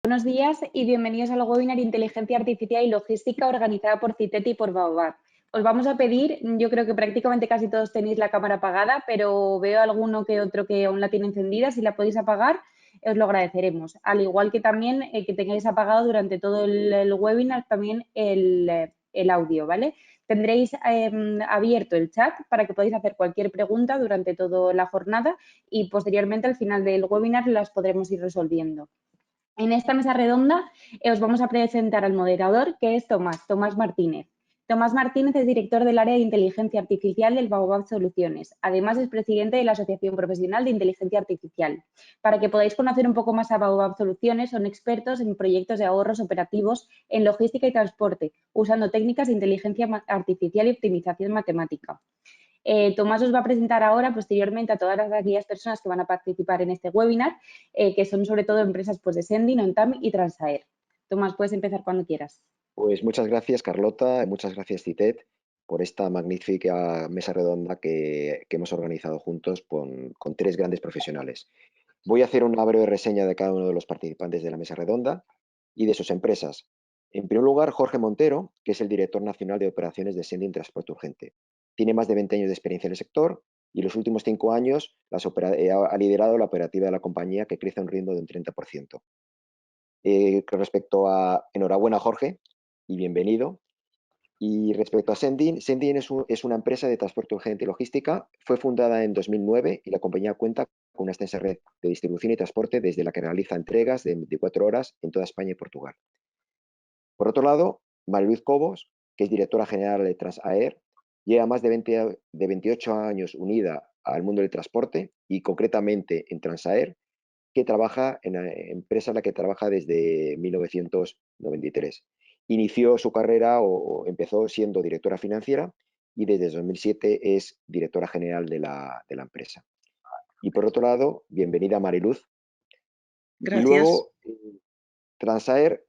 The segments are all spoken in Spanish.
Buenos días y bienvenidos al webinar Inteligencia Artificial y Logística organizada por CITET y por Baobab. Os vamos a pedir, yo creo que prácticamente casi todos tenéis la cámara apagada, pero veo alguno que otro que aún la tiene encendida. Si la podéis apagar, os lo agradeceremos. Al igual que también que tengáis apagado durante todo el webinar también el audio, ¿vale? Tendréis abierto el chat para que podáis hacer cualquier pregunta durante toda la jornada y posteriormente al final del webinar las podremos ir resolviendo. En esta mesa redonda os vamos a presentar al moderador, que es Tomás Martínez. Tomás Martínez es director del área de inteligencia artificial del Baobab Soluciones. Además, es presidente de la Asociación Profesional de Inteligencia Artificial. Para que podáis conocer un poco más a Baobab Soluciones, son expertos en proyectos de ahorros operativos en logística y transporte, usando técnicas de inteligencia artificial y optimización matemática. Tomás os va a presentar ahora, posteriormente, a todas aquellas personas que van a participar en este webinar, que son sobre todo empresas pues, de Sending, OnTime y Transaer. Tomás, puedes empezar cuando quieras. Pues muchas gracias, Carlota, y muchas gracias, CITET, por esta magnífica mesa redonda que hemos organizado juntos con tres grandes profesionales. Voy a hacer una breve reseña de cada uno de los participantes de la mesa redonda y de sus empresas. En primer lugar, Jorge Montero, que es el director nacional de operaciones de Sending Transporte Urgente. Tiene más de 20 años de experiencia en el sector y los últimos 5 años ha liderado la operativa de la compañía, que crece a un ritmo de un 30%. Con respecto a... Enhorabuena, Jorge, y bienvenido. Y respecto a Sending, Sending es una empresa de transporte urgente y logística. Fue fundada en 2009 y la compañía cuenta con una extensa red de distribución y transporte, desde la que realiza entregas de 24 horas en toda España y Portugal. Por otro lado, Mariluz Cobos, que es directora general de Transaer, lleva más de 28 años unida al mundo del transporte y concretamente en Transaer, que trabaja en la empresa en la que trabaja desde 1993. Inició su carrera o empezó siendo directora financiera y desde 2007 es directora general de la empresa. Y por otro lado, bienvenida Mariluz. Y Gracias. luego, Transaer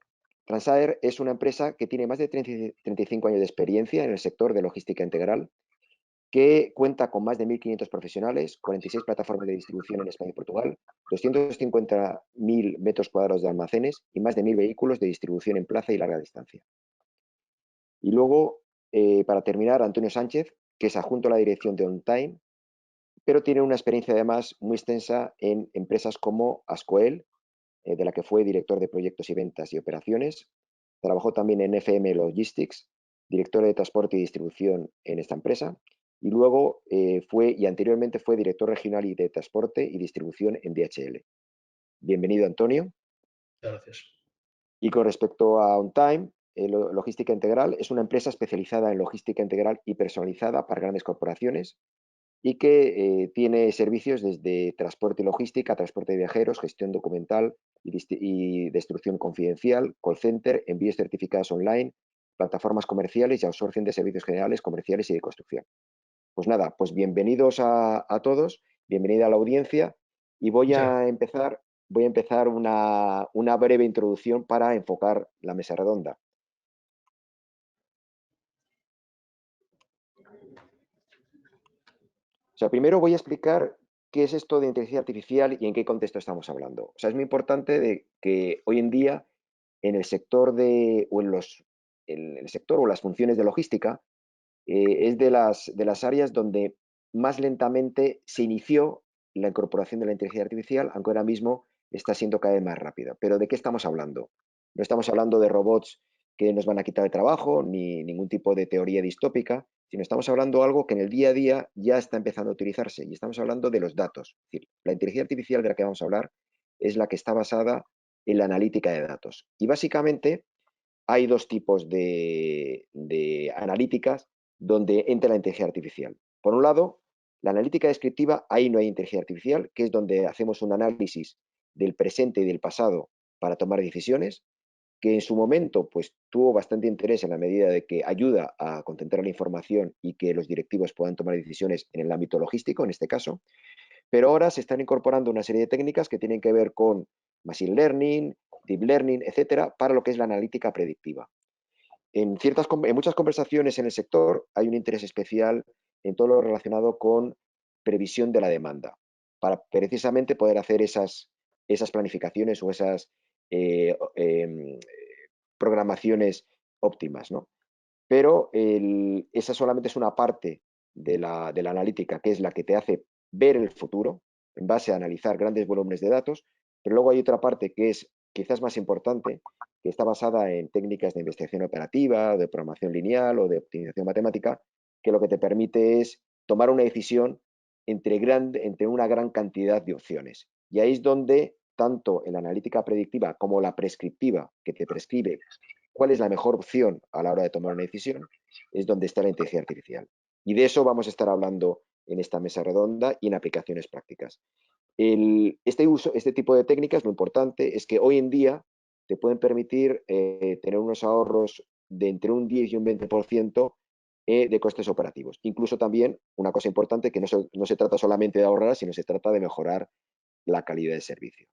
es una empresa que tiene más de 35 años de experiencia en el sector de logística integral, que cuenta con más de 1.500 profesionales, 46 plataformas de distribución en España y Portugal, 250.000 metros cuadrados de almacenes y más de 1.000 vehículos de distribución en plaza y larga distancia. Y luego, para terminar, Antonio Sánchez, que es adjunto a la dirección de OnTime, pero tiene una experiencia además muy extensa en empresas como Ascoel, de la que fue director de proyectos y ventas y operaciones. Trabajó también en FM Logistics, director de transporte y distribución en esta empresa. Y luego anteriormente fue director regional y de transporte y distribución en DHL. Bienvenido, Antonio. Gracias. Y con respecto a OnTime, Logística Integral es una empresa especializada en logística integral y personalizada para grandes corporaciones y que tiene servicios desde transporte y logística, transporte de viajeros, gestión documental y destrucción confidencial, call center, envíos certificados online, plataformas comerciales y outsourcing de servicios generales, comerciales y de construcción. Pues nada, pues bienvenidos a todos, bienvenida a la audiencia, y voy a empezar una breve introducción para enfocar la mesa redonda. O sea, primero voy a explicar qué es esto de inteligencia artificial y en qué contexto estamos hablando. O sea, es muy importante de que hoy en día en el sector en el sector o las funciones de logística, es de las áreas donde más lentamente se inició la incorporación de la inteligencia artificial, aunque ahora mismo está siendo cada vez más rápida. Pero ¿de qué estamos hablando? No estamos hablando de robots que nos van a quitar el trabajo, ni ningún tipo de teoría distópica, sino estamos hablando de algo que en el día a día ya está empezando a utilizarse, y estamos hablando de los datos. Es decir, la inteligencia artificial de la que vamos a hablar es la que está basada en la analítica de datos. Y básicamente hay dos tipos de analíticas donde entra la inteligencia artificial. Por un lado, la analítica descriptiva, ahí no hay inteligencia artificial, que es donde hacemos un análisis del presente y del pasado para tomar decisiones, que en su momento pues, tuvo bastante interés en la medida de que ayuda a concentrar la información y que los directivos puedan tomar decisiones en el ámbito logístico, en este caso. Pero ahora se están incorporando una serie de técnicas que tienen que ver con machine learning, deep learning, etcétera, para lo que es la analítica predictiva. En muchas conversaciones en el sector hay un interés especial en todo lo relacionado con previsión de la demanda, para precisamente poder hacer esas planificaciones o esas programaciones óptimas, ¿no? Pero esa solamente es una parte de la analítica, que es la que te hace ver el futuro en base a analizar grandes volúmenes de datos, pero luego hay otra parte que es quizás más importante, que está basada en técnicas de investigación operativa, de programación lineal o de optimización matemática, que lo que te permite es tomar una decisión entre una gran cantidad de opciones. Y ahí es donde tanto en la analítica predictiva como la prescriptiva, que te prescribe cuál es la mejor opción a la hora de tomar una decisión, es donde está la inteligencia artificial. Y de eso vamos a estar hablando en esta mesa redonda y en aplicaciones prácticas. Este tipo de técnicas, lo importante es que hoy en día te pueden permitir tener unos ahorros de entre un 10 y un 20% de costes operativos. Incluso también, una cosa importante, que no se trata solamente de ahorrar, sino se trata de mejorar la calidad de servicio.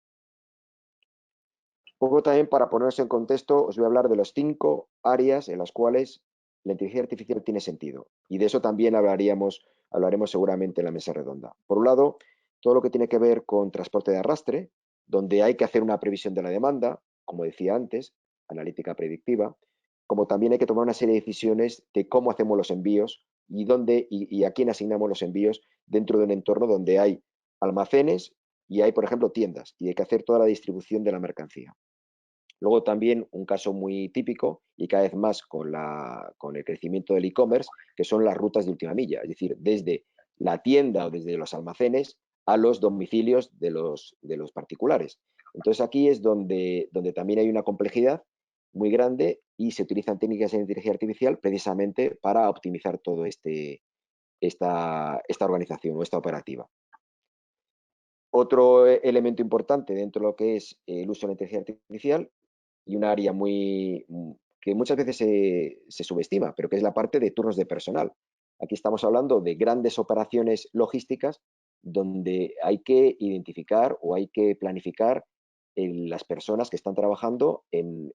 Un poco también para ponernos en contexto, os voy a hablar de las 5 áreas en las cuales la inteligencia artificial tiene sentido. Y de eso también hablaremos seguramente en la mesa redonda. Por un lado, todo lo que tiene que ver con transporte de arrastre, donde hay que hacer una previsión de la demanda, como decía antes, analítica predictiva, como también hay que tomar una serie de decisiones de cómo hacemos los envíos y dónde y a quién asignamos los envíos dentro de un entorno donde hay almacenes y hay, por ejemplo, tiendas, y hay que hacer toda la distribución de la mercancía. Luego también un caso muy típico y cada vez más con el crecimiento del e-commerce, que son las rutas de última milla, es decir, desde la tienda o desde los almacenes a los domicilios de los particulares. Entonces aquí es donde también hay una complejidad muy grande y se utilizan técnicas de inteligencia artificial precisamente para optimizar todo esta organización o esta operativa. Otro elemento importante dentro de lo que es el uso de la inteligencia artificial y un área que muchas veces se subestima, pero que es la parte de turnos de personal. Aquí estamos hablando de grandes operaciones logísticas donde hay que identificar o hay que planificar las personas que están trabajando en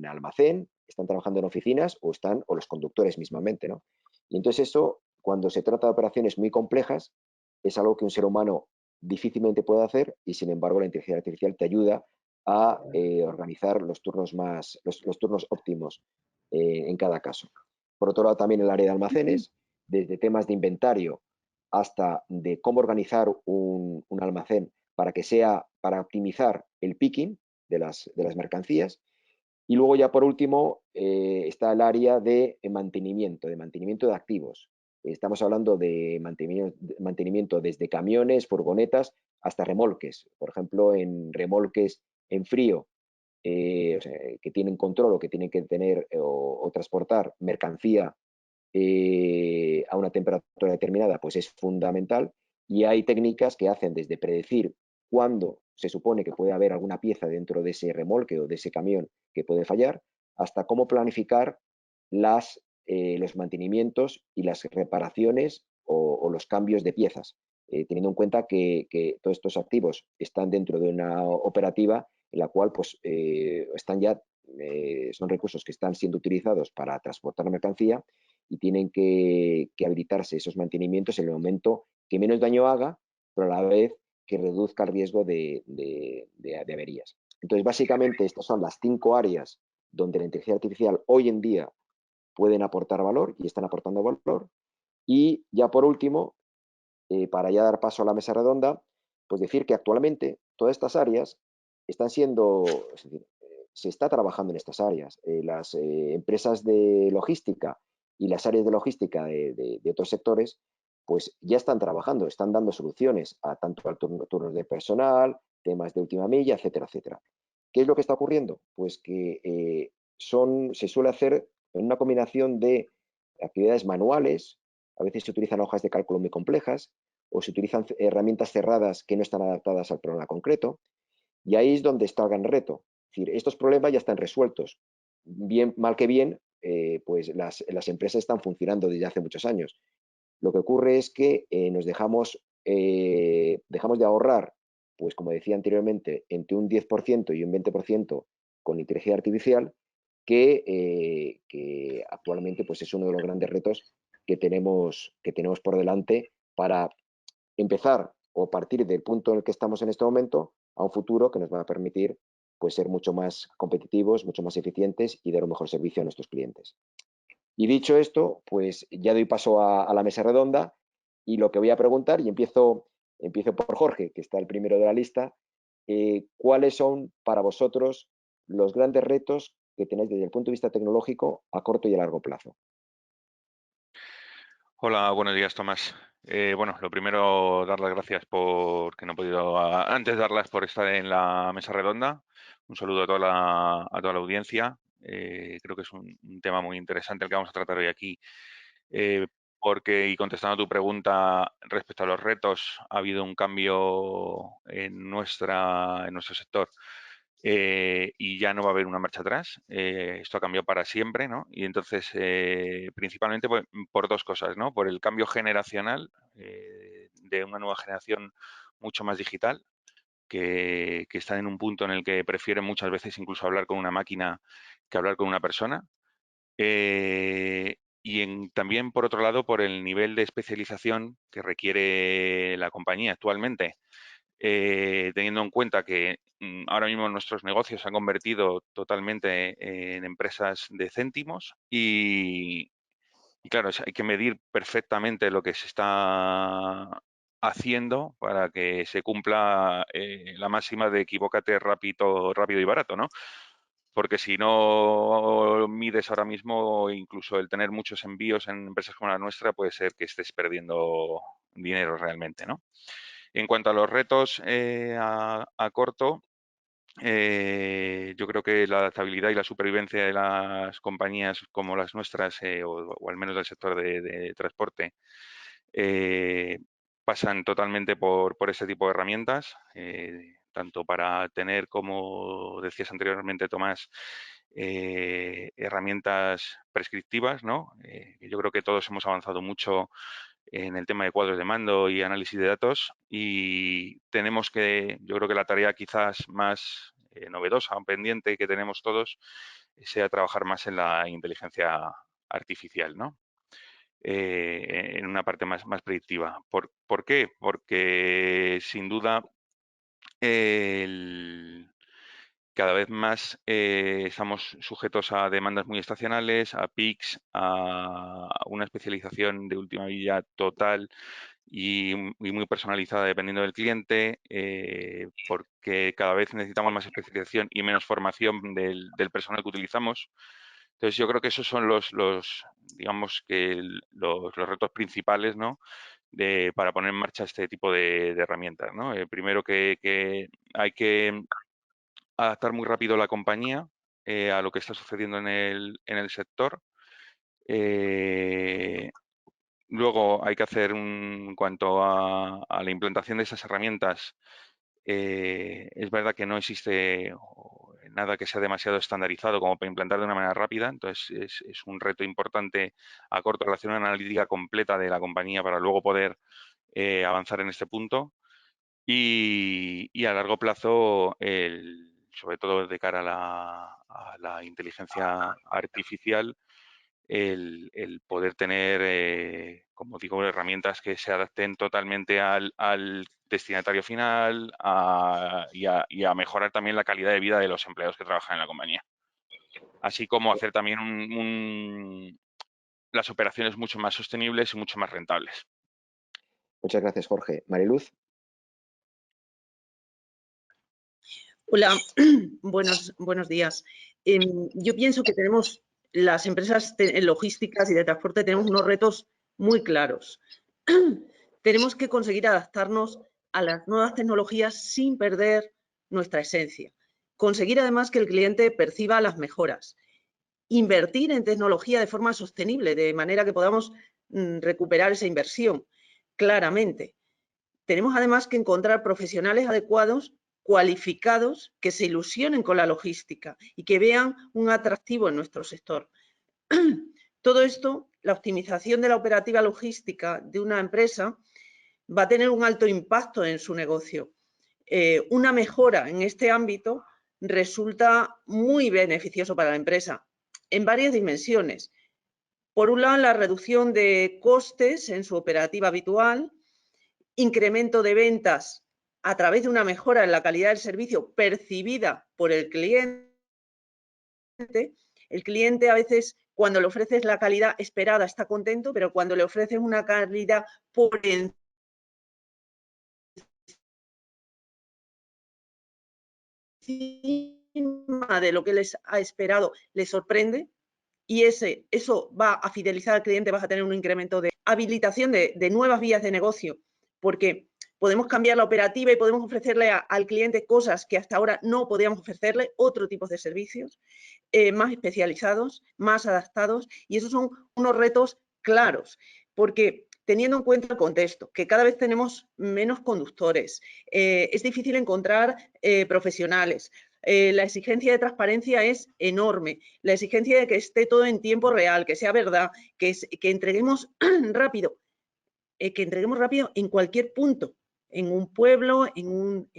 almacén, están trabajando en oficinas o los conductores mismamente, ¿no? Y entonces eso, cuando se trata de operaciones muy complejas, es algo que un ser humano difícilmente puede hacer y sin embargo la inteligencia artificial te ayuda a organizar los turnos los turnos óptimos en cada caso. Por otro lado, también el área de almacenes, desde temas de inventario hasta de cómo organizar un almacén para optimizar el picking de las mercancías. Y luego ya por último está el área de mantenimiento de activos. Estamos hablando de mantenimiento desde camiones, furgonetas, hasta remolques. Por ejemplo, en remolques en frío, o sea, que tienen control o que tienen que tener o transportar mercancía a una temperatura determinada, pues es fundamental. Y hay técnicas que hacen desde predecir cuándo se supone que puede haber alguna pieza dentro de ese remolque o de ese camión que puede fallar, hasta cómo planificar los mantenimientos y las reparaciones o los cambios de piezas, teniendo en cuenta que todos estos activos están dentro de una operativa en la cual pues, son recursos que están siendo utilizados para transportar mercancía y tienen que habilitarse esos mantenimientos en el momento que menos daño haga, pero a la vez que reduzca el riesgo de averías. Entonces, básicamente, estas son las 5 áreas donde la inteligencia artificial hoy en día pueden aportar valor y están aportando valor. Y ya por último, para ya dar paso a la mesa redonda, pues decir que actualmente todas estas áreas están siendo, es decir, se está trabajando en estas áreas. Las empresas de logística y las áreas de logística de otros sectores, pues ya están trabajando, están dando soluciones a tanto al turnos de personal, temas de última milla, etcétera, etcétera. ¿Qué es lo que está ocurriendo? Pues que se suele hacer en una combinación de actividades manuales, a veces se utilizan hojas de cálculo muy complejas o se utilizan herramientas cerradas que no están adaptadas al problema concreto. Y ahí es donde está el gran reto. Es decir, estos problemas ya están resueltos. Bien, mal que bien, pues las empresas están funcionando desde hace muchos años. Lo que ocurre es que dejamos de ahorrar, pues como decía anteriormente, entre un 10% y un 20% con inteligencia artificial, que actualmente pues es uno de los grandes retos que tenemos por delante para empezar o partir del punto en el que estamos en este momento a un futuro que nos va a permitir pues ser mucho más competitivos, mucho más eficientes y dar un mejor servicio a nuestros clientes. Y dicho esto, pues ya doy paso a la mesa redonda y lo que voy a preguntar, y empiezo por Jorge, que está el primero de la lista, ¿cuáles son para vosotros los grandes retos que tenéis desde el punto de vista tecnológico a corto y a largo plazo? Hola, buenos días, Tomás. Bueno, lo primero, dar las gracias por que no he podido antes darlas por estar en la mesa redonda. Un saludo a toda la audiencia. Creo que es un tema muy interesante el que vamos a tratar hoy aquí, porque, y contestando a tu pregunta respecto a los retos, ha habido un cambio en nuestro sector. Y ya no va a haber una marcha atrás. Esto ha cambiado para siempre, ¿no? Y entonces, principalmente por dos cosas, ¿no? Por el cambio generacional de una nueva generación mucho más digital, que están en un punto en el que prefieren muchas veces incluso hablar con una máquina que hablar con una persona. También, por otro lado, por el nivel de especialización que requiere la compañía actualmente. Teniendo en cuenta que ahora mismo nuestros negocios se han convertido totalmente en empresas de céntimos y claro, hay que medir perfectamente lo que se está haciendo para que se cumpla la máxima de equivócate rápido y barato, ¿no? Porque si no mides ahora mismo, incluso el tener muchos envíos en empresas como la nuestra, puede ser que estés perdiendo dinero realmente, ¿no? En cuanto a los retos a corto, yo creo que la adaptabilidad y la supervivencia de las compañías como las nuestras, o al menos del sector de transporte, pasan totalmente por este tipo de herramientas, tanto para tener, como decías anteriormente, Tomás, herramientas prescriptivas, ¿no? Yo creo que todos hemos avanzado mucho en el tema de cuadros de mando y análisis de datos y yo creo que la tarea quizás más novedosa o pendiente que tenemos todos sea trabajar más en la inteligencia artificial, ¿no? En una parte más predictiva. ¿Por qué? Porque sin duda cada vez más estamos sujetos a demandas muy estacionales, a peaks, a una especialización de última milla total y muy personalizada dependiendo del cliente, porque cada vez necesitamos más especialización y menos formación del personal que utilizamos. Entonces, yo creo que esos son digamos que los retos principales, ¿no? Para poner en marcha este tipo de herramientas, ¿no? Primero que hay que adaptar muy rápido la compañía a lo que está sucediendo en el sector. Luego hay que hacer, en cuanto a la implantación de esas herramientas, es verdad que no existe nada que sea demasiado estandarizado como para implantar de una manera rápida, entonces es un reto importante a corto plazo hacer una analítica completa de la compañía para luego poder avanzar en este punto. Y a largo plazo, sobre todo de cara a la inteligencia artificial, el poder tener, como digo, herramientas que se adapten totalmente al destinatario final y a mejorar también la calidad de vida de los empleados que trabajan en la compañía. Así como hacer también las operaciones mucho más sostenibles y mucho más rentables. Muchas gracias, Jorge. Mariluz. Hola, buenos días. Yo pienso que tenemos las empresas logísticas y de transporte, tenemos unos retos muy claros. Tenemos que conseguir adaptarnos a las nuevas tecnologías sin perder nuestra esencia. Conseguir además que el cliente perciba las mejoras. Invertir en tecnología de forma sostenible, de manera que podamos recuperar esa inversión, claramente. Tenemos además que encontrar profesionales adecuados, cualificados, que se ilusionen con la logística y que vean un atractivo en nuestro sector. Todo esto, la optimización de la operativa logística de una empresa va a tener un alto impacto en su negocio. Una mejora en este ámbito resulta muy beneficioso para la empresa en varias dimensiones. Por un lado, la reducción de costes en su operativa habitual, incremento de ventas a través de una mejora en la calidad del servicio percibida por el cliente a veces cuando le ofreces la calidad esperada está contento, pero cuando le ofreces una calidad por encima de lo que les ha esperado, les sorprende, y eso va a fidelizar al cliente, vas a tener un incremento de habilitación de nuevas vías de negocio, porque podemos cambiar la operativa y podemos ofrecerle al cliente cosas que hasta ahora no podíamos ofrecerle, otro tipo de servicios más especializados, más adaptados, y esos son unos retos claros, porque teniendo en cuenta el contexto, que cada vez tenemos menos conductores, es difícil encontrar profesionales, la exigencia de transparencia es enorme, la exigencia de que esté todo en tiempo real, que sea verdad, que entreguemos rápido, en cualquier punto, en un pueblo, en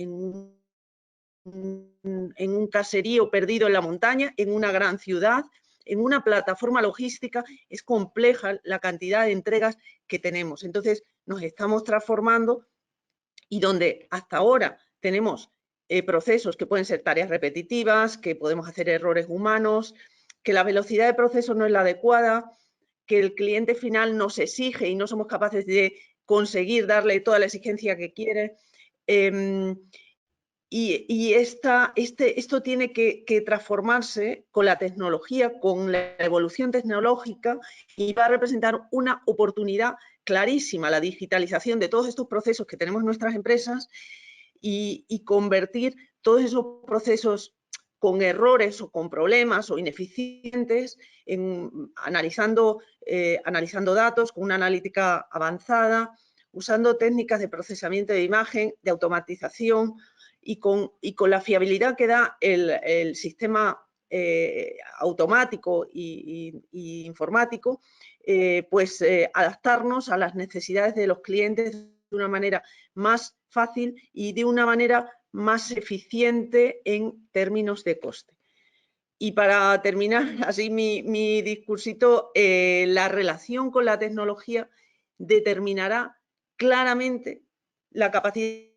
un caserío perdido en la montaña, en una gran ciudad, en una plataforma logística. Es compleja la cantidad de entregas que tenemos. Entonces, nos estamos transformando, y donde hasta ahora tenemos procesos que pueden ser tareas repetitivas, que podemos hacer errores humanos, que la velocidad de proceso no es la adecuada, que el cliente final nos exige y no somos capaces de conseguir darle toda la exigencia que quiere. Y esto tiene que transformarse con la tecnología, con la evolución tecnológica, y va a representar una oportunidad clarísima, la digitalización de todos estos procesos que tenemos en nuestras empresas, y convertir todos esos procesos con errores o con problemas o ineficientes, analizando datos con una analítica avanzada, usando técnicas de procesamiento de imagen, de automatización, y con la fiabilidad que da el sistema automático y informático, pues adaptarnos a las necesidades de los clientes de una manera más fácil y de una manera más eficiente en términos de coste. Y para terminar así mi discursito, la relación con la tecnología determinará claramente la capacidad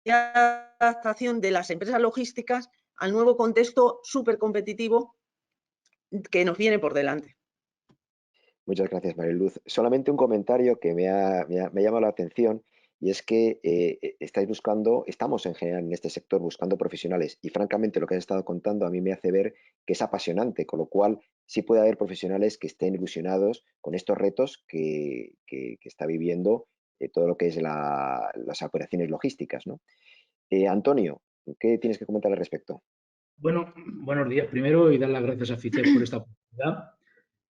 de adaptación de las empresas logísticas al nuevo contexto súper competitivo que nos viene por delante. Muchas gracias, Mariluz. Solamente un comentario que me ha llamado la atención, y es que estamos en general en este sector buscando profesionales, y francamente lo que has estado contando a mí me hace ver que es apasionante, con lo cual sí puede haber profesionales que estén ilusionados con estos retos que está viviendo todo lo que es las operaciones logísticas, ¿no? Antonio, ¿qué tienes que comentar al respecto? Bueno, buenos días primero, y dar las gracias a FICEP por esta oportunidad.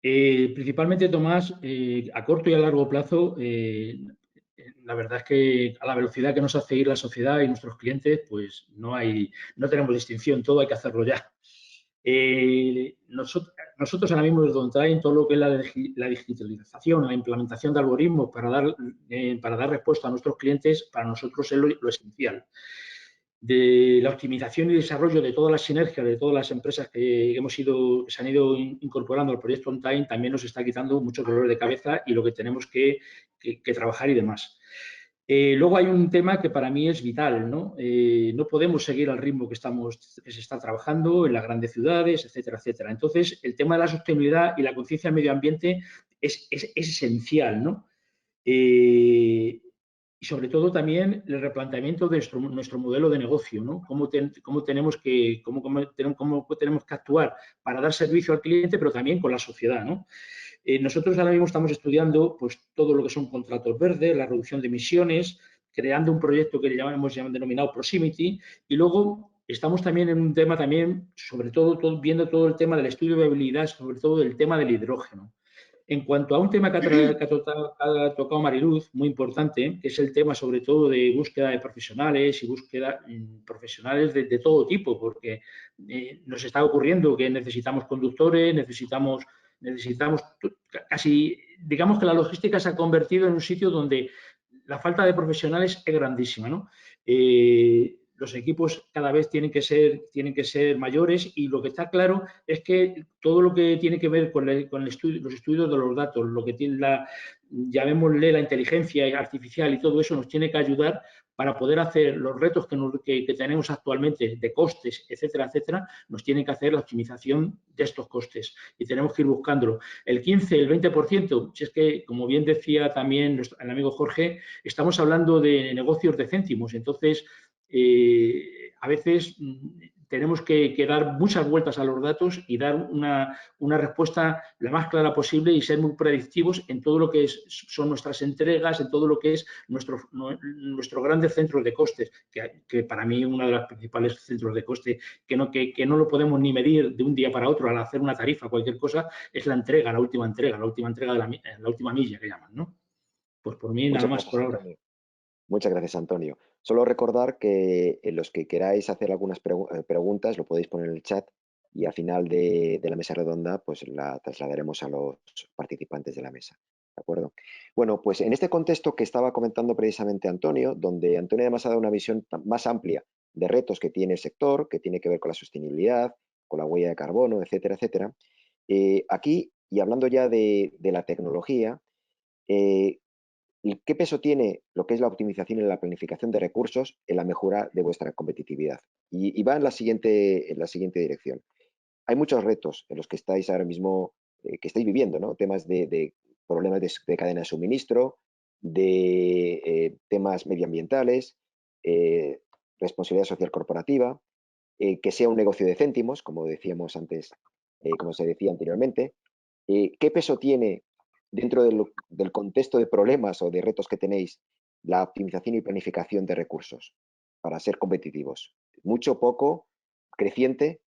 Principalmente, Tomás, a corto y a largo plazo, la verdad es que a la velocidad que nos hace ir la sociedad y nuestros clientes, pues no tenemos distinción, todo hay que hacerlo ya. Nosotros ahora mismo desde OnTime, todo lo que es la digitalización, la implementación de algoritmos para dar respuesta a nuestros clientes, para nosotros es lo esencial. De la optimización y desarrollo de todas las sinergias de todas las empresas que se han ido incorporando al proyecto OnTime, también nos está quitando muchos dolores de cabeza y lo que tenemos que trabajar y demás. Luego hay un tema que para mí es vital, ¿no? No podemos seguir al ritmo que se está trabajando en las grandes ciudades, etcétera, etcétera. Entonces, el tema de la sostenibilidad y la conciencia del medio ambiente es esencial, ¿no? Y sobre todo también el replanteamiento de nuestro modelo de negocio, ¿no? Cómo tenemos que actuar para dar servicio al cliente, pero también con la sociedad, ¿no? Nosotros ahora mismo estamos estudiando pues, todo lo que son contratos verdes, la reducción de emisiones, creando un proyecto que hemos denominado Proximity, y luego estamos también en un tema sobre todo viendo todo el tema del estudio de viabilidad, sobre todo el tema del hidrógeno. En cuanto a un tema que ha tocado Mariluz, muy importante, que es el tema sobre todo de búsqueda de profesionales y búsqueda profesionales de todo tipo, porque nos está ocurriendo que necesitamos conductores, necesitamos casi, digamos que la logística se ha convertido en un sitio donde la falta de profesionales es grandísima, ¿no? los equipos cada vez tienen que ser mayores, y lo que está claro es que todo lo que tiene que ver con los estudios de los datos, lo que tiene llamémosle la inteligencia artificial y todo eso, nos tiene que ayudar para poder hacer los retos que tenemos actualmente de costes, etcétera, etcétera. Nos tiene que hacer la optimización de estos costes y tenemos que ir buscándolo. El 15, el 20%, si es que, como bien decía también el amigo Jorge, estamos hablando de negocios de céntimos. Entonces, a veces tenemos que dar muchas vueltas a los datos y dar una respuesta la más clara posible y ser muy predictivos en todo lo que son nuestras entregas, en todo lo que es nuestros grandes centros de costes, que para mí uno de los principales centros de coste que no lo podemos ni medir de un día para otro al hacer una tarifa, cualquier cosa, es la entrega, la última entrega de la última milla que llaman, ¿no? Pues por mí nada más por ahora. Muchas gracias, Antonio. Solo recordar que los que queráis hacer algunas preguntas lo podéis poner en el chat y al final de la mesa redonda pues la trasladaremos a los participantes de la mesa. ¿De acuerdo? Bueno, pues en este contexto que estaba comentando precisamente Antonio, donde Antonio además ha dado una visión más amplia de retos que tiene el sector, que tiene que ver con la sostenibilidad, con la huella de carbono, etcétera, etcétera. Aquí, y hablando ya de la tecnología, ¿qué peso tiene lo que es la optimización y la planificación de recursos en la mejora de vuestra competitividad? Y va en la siguiente dirección. Hay muchos retos en los que estáis ahora mismo, que estáis viviendo, ¿no? Temas de problemas de cadena de suministro, de temas medioambientales, responsabilidad social corporativa, que sea un negocio de céntimos, como decíamos antes, como se decía anteriormente. ¿Qué peso tiene dentro del contexto de problemas o de retos que tenéis la optimización y planificación de recursos para ser competitivos? ¿Mucho, poco, creciente?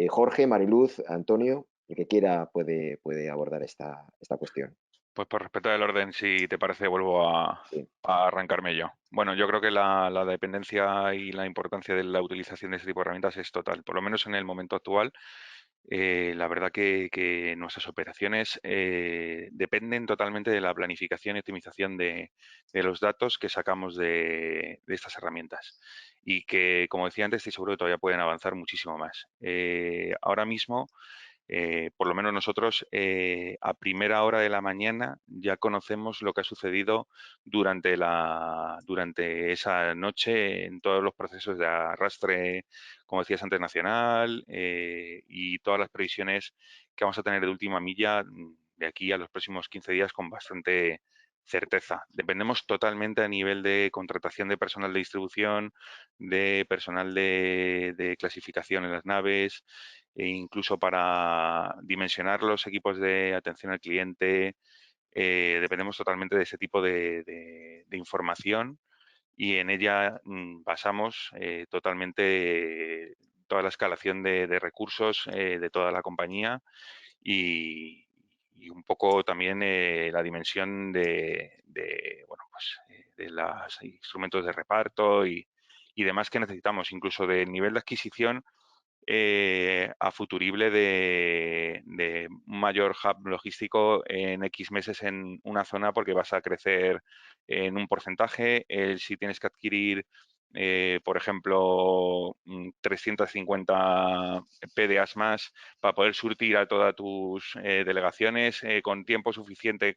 Jorge, Mariluz, Antonio, el que quiera puede abordar esta cuestión. Pues por respeto del orden, si te parece, vuelvo a arrancarme yo. Bueno, yo creo que la dependencia y la importancia de la utilización de este tipo de herramientas es total, por lo menos en el momento actual. La verdad que nuestras operaciones dependen totalmente de la planificación y optimización de los datos que sacamos de estas herramientas y que, como decía antes, estoy seguro que todavía pueden avanzar muchísimo más. Ahora mismo, por lo menos nosotros, a primera hora de la mañana ya conocemos lo que ha sucedido durante esa noche en todos los procesos de arrastre, como decías antes, nacional, y todas las previsiones que vamos a tener de última milla de aquí a los próximos 15 días con bastante certeza. Dependemos totalmente a nivel de contratación de personal de distribución, de personal de clasificación en las naves, e incluso para dimensionar los equipos de atención al cliente. Dependemos totalmente de ese tipo de información y en ella basamos totalmente toda la escalación de recursos de toda la compañía y un poco también la dimensión bueno, pues, de los instrumentos de reparto y demás que necesitamos, incluso del nivel de adquisición a futurible de un mayor hub logístico en X meses en una zona porque vas a crecer en un porcentaje. Si tienes que adquirir, por ejemplo, 350 PDAs más para poder surtir a todas tus delegaciones con tiempo suficiente